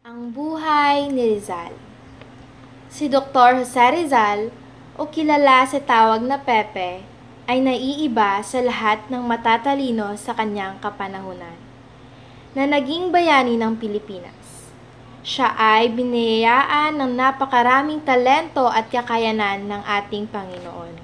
Ang buhay ni Rizal. Si Dr. Jose Rizal, o kilala sa tawag na Pepe, ay naiiba sa lahat ng matatalino sa kanyang kapanahunan na naging bayani ng Pilipinas. Siya ay biniyayaan ng napakaraming talento at kakayanan ng ating Panginoon.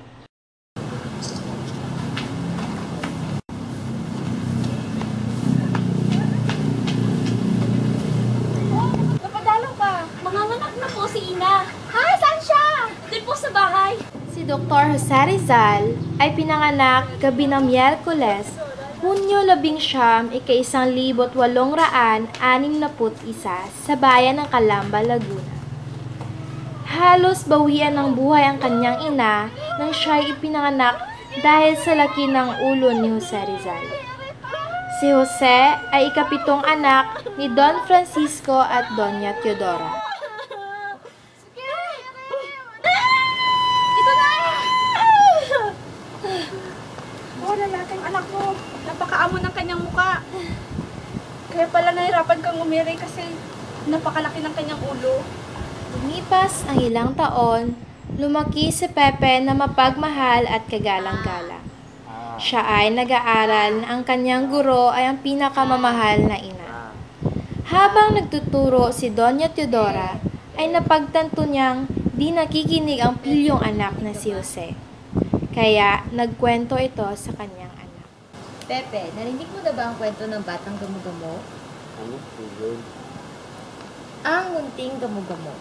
Napadalaw ka. Manganganak na po si Ina. Ha? Saan siya? Doon po sa bahay. Si Dr. Jose Rizal ay pinanganak gabi ng Miyerkules, Hunyo 19, 1861 sa bayan ng Calamba, Laguna. Halos bawian ng buhay ang kanyang ina nang siya ay ipinanganak dahil sa laki ng ulo ni Jose Rizal. Si Jose ay ikapitong anak ni Don Francisco at Doña Teodora. Ito na! Lalaking anak mo. Napakaamo ng kanyang muka. Kaya pala nahirapan kang umiri kasi napakalaki ng kanyang ulo. Lumipas ang ilang taon, lumaki si Pepe na mapagmahal at kagalang-galang. Siya ay nag-aaral na ang kanyang guro ay ang pinakamamahal na ina. Habang nagtuturo si Doña Teodora, ay napagtanto niyang di nakikinig ang pilyong anak na si Jose. Kaya nagkwento ito sa kanyang anak. Pepe, narinig mo na ba ang kwento ng batang gamugamo? Ano po yun? Ang munting gamugamo.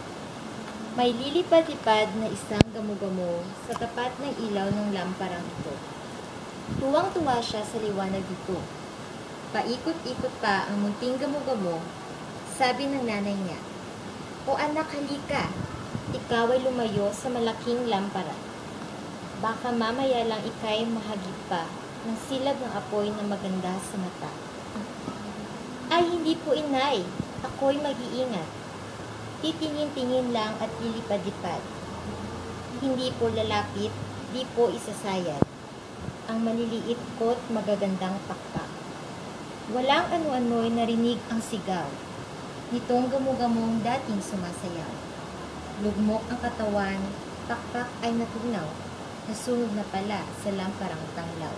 May lilipad-lipad na isang gamugamo sa tapat ng ilaw ng lamparang ito. Tuwang-tuwa siya sa liwanag ito. Paikot-ikot pa ang munting gamugamo. Sabi ng nanay niya, "O anak, halika. Ikaw ay lumayo sa malaking lampara. Baka mamaya lang ikay mahagip pa ng silab ng apoy na maganda sa mata." "Ay, hindi po inay. Ako'y mag-iingat. Titingin-tingin lang at lilipad-lipad. Hindi po lalapit, di po isasayad. Ang maliliit ko't magagandang pakpak." Walang ano-ano'y narinig ang sigaw nitong gamugamong dating sumasayaw. Lugmok ang katawan, pakpak ay natunaw. Nasunog na pala sa lamparang tanglaw.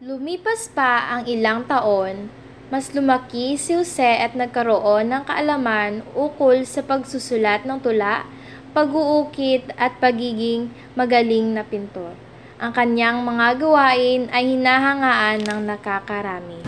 Lumipas pa ang ilang taon, mas lumaki si Jose at nagkaroon ng kaalaman ukol sa pagsusulat ng tula, pag-uukit at pagiging magaling na pintor. Ang kanyang mga gawain ay hinahangaan ng nakakarami.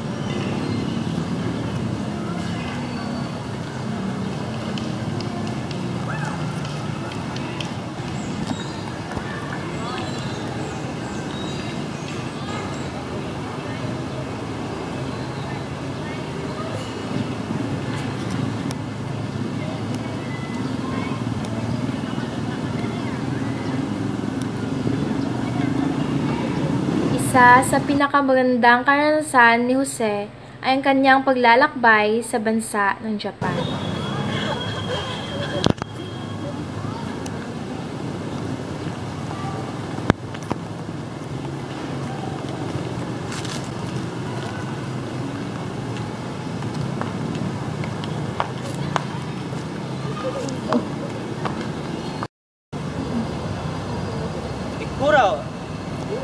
Isa sa pinakamagandang karanasan ni Jose ay ang kanyang paglalakbay sa bansa ng Japan. Ikura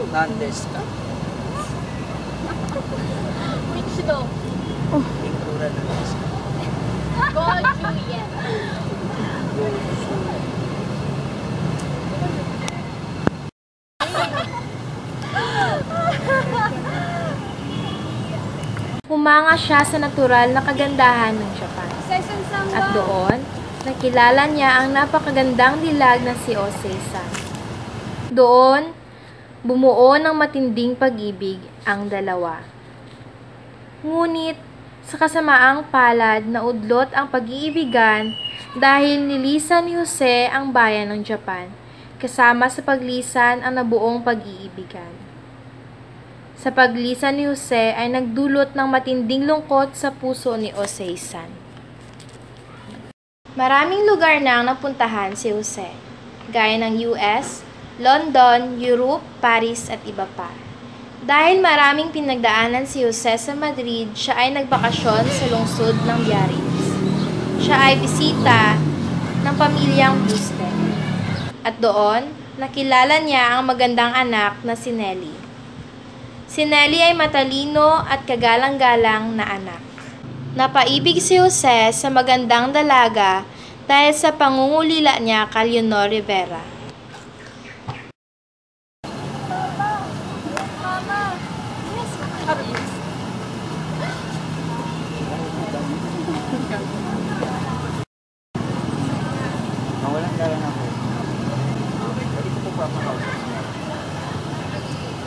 nan desu ka? Michido. Ikura nan desu ka? Go, Juliet. Humanga siya sa natural na kagandahan ng Japan. At doon, nakilala niya ang napakagandang dilag na si Osei-san. Doon, bumuo ng matinding pag-ibig ang dalawa. Ngunit, sa kasamaang palad na udlot ang pag-iibigan dahil nilisan ni Jose ang bayan ng Japan, kasama sa paglisan ang nabuong pag-iibigan. Sa paglisan ni Jose ay nagdulot ng matinding lungkot sa puso ni Osei-san. Maraming lugar na ang napuntahan si Jose, gaya ng US, London, Europe, Paris at iba pa. Dahil maraming pinagdaanan si Jose sa Madrid, siya ay nagbakasyon sa lungsod ng Biarritz. siya ay bisita ng pamilyang Buste. At doon, nakilala niya ang magandang anak na si Nelly. Si Nelly ay matalino at kagalang-galang na anak. Napaibig si Jose sa magandang dalaga dahil sa pangungulila niya kay Leonor Rivera. Mawalang galang ako. Pwede ko po papakausap niya.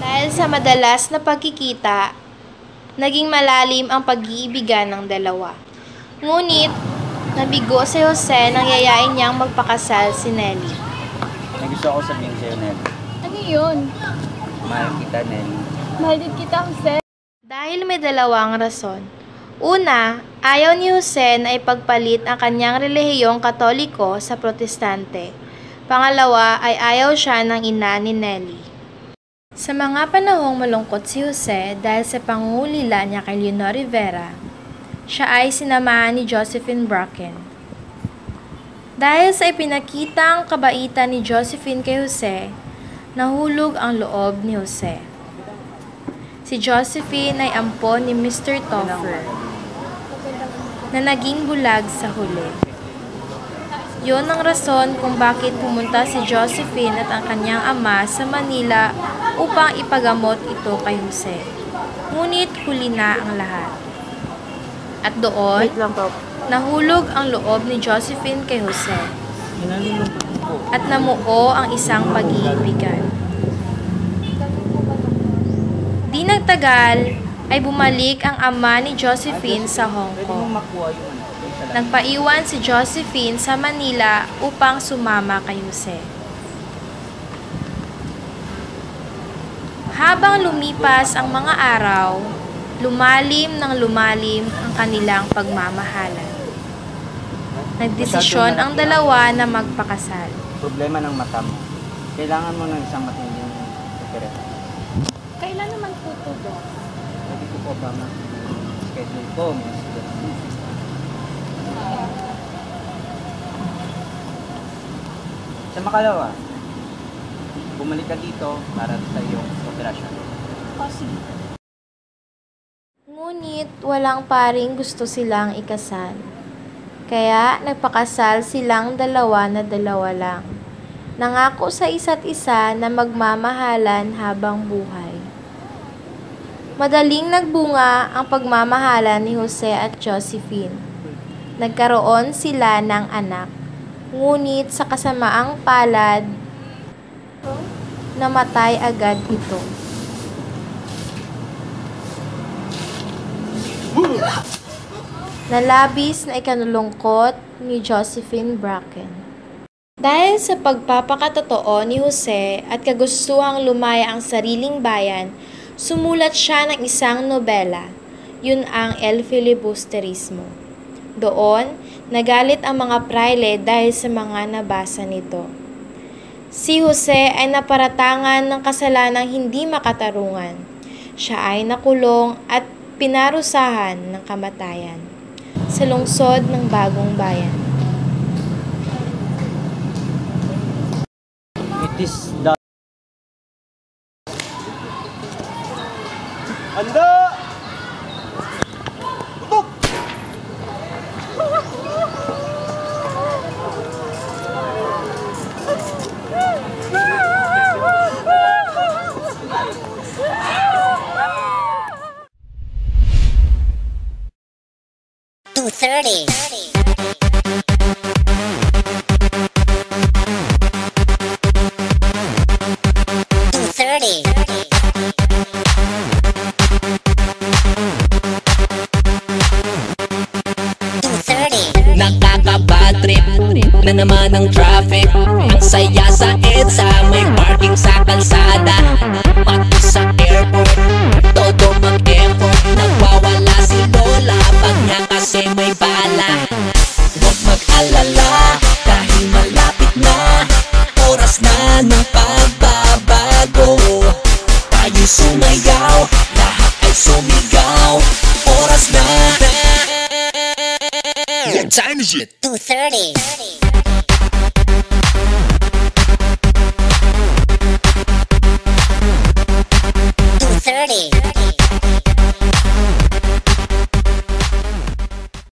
Dahil sa madalas na pagkikita, naging malalim ang pag-iibigan ng dalawa. Ngunit, nabigo si Jose nang yayain niyang magpakasal si Nelly. May gusto ako sabihin sa'yo, Nelly. Ano yun? Mahal kita, Nelly. Mahal din kita, Jose. Dahil may dalawang rason. Una, ayaw ni Jose na ipagpalit ang kanyang relihiyong Katoliko sa Protestante. Pangalawa ay ayaw siya ng ina ni Nelly. Sa mga panahong malungkot si Jose dahil sa pangungulila niya kay Leonor Rivera, siya ay sinamahan ni Josephine Bracken. Dahil sa ipinakitang kabaitan ni Josephine kay Jose, nahulog ang loob ni Jose. Si Josephine ay ampon ni Mr. Toffer na naging bulag sa huli. Yun ang rason kung bakit pumunta si Josephine at ang kanyang ama sa Manila upang ipagamot ito kay Jose. Ngunit huli na ang lahat. At doon, nahulog ang loob ni Josephine kay Jose. At namuo ang isang pag-iibigan. Di nagtagal, ay bumalik ang ama ni Josephine sa Hong Kong. Nagpaiwan si Josephine sa Manila upang sumama kay Jose. Habang lumipas ang mga araw, lumalim ng lumalim ang kanilang pagmamahalan. Nagdesisyon ang dalawa na magpakasal. Problema ng mata mo. Kailangan mo ng isang matinding operasyon. Kailan naman po ito, Dok? Pwede ko po ba schedule ko? Sa makalawa, bumalik ka dito para sa iyong operasyon. Sige. Ngunit walang paring gusto silang ikasal. Kaya nagpakasal silang dalawa na dalawa lang. Nangako sa isa't isa na magmamahalan habang buhay. Madaling nagbunga ang pagmamahalan ni Jose at Josephine. Nagkaroon sila ng anak. Ngunit sa kasamaang palad, namatay agad ito. Nalabis na ikanulungkot ni Josephine Bracken. Dahil sa pagpapakatotoo ni Jose at kagustuhang lumaya ang sariling bayan, sumulat siya ng isang nobela. Yun ang El Filibusterismo. Doon, nagalit ang mga praile dahil sa mga nabasa nito. Si Jose ay naparatangan ng kasalanang hindi makatarungan. Siya ay nakulong at pinarusahan ng kamatayan sa lungsod ng Bagong Bayan. It is the... Handa! Tutok! Nakaka-bad trip na naman ang traffic. Ang saya sa EDSA, may parking sa kalsada. Pati sa airport, todo mag-effort. Nagwawala si Lola pag niya kasi may bala. Huwag mag-alala dahil malapit na. Oras na ng pagbabago. Tayo sumayaw, lahat ay sumigaw. Oras na. time is it? 2:30.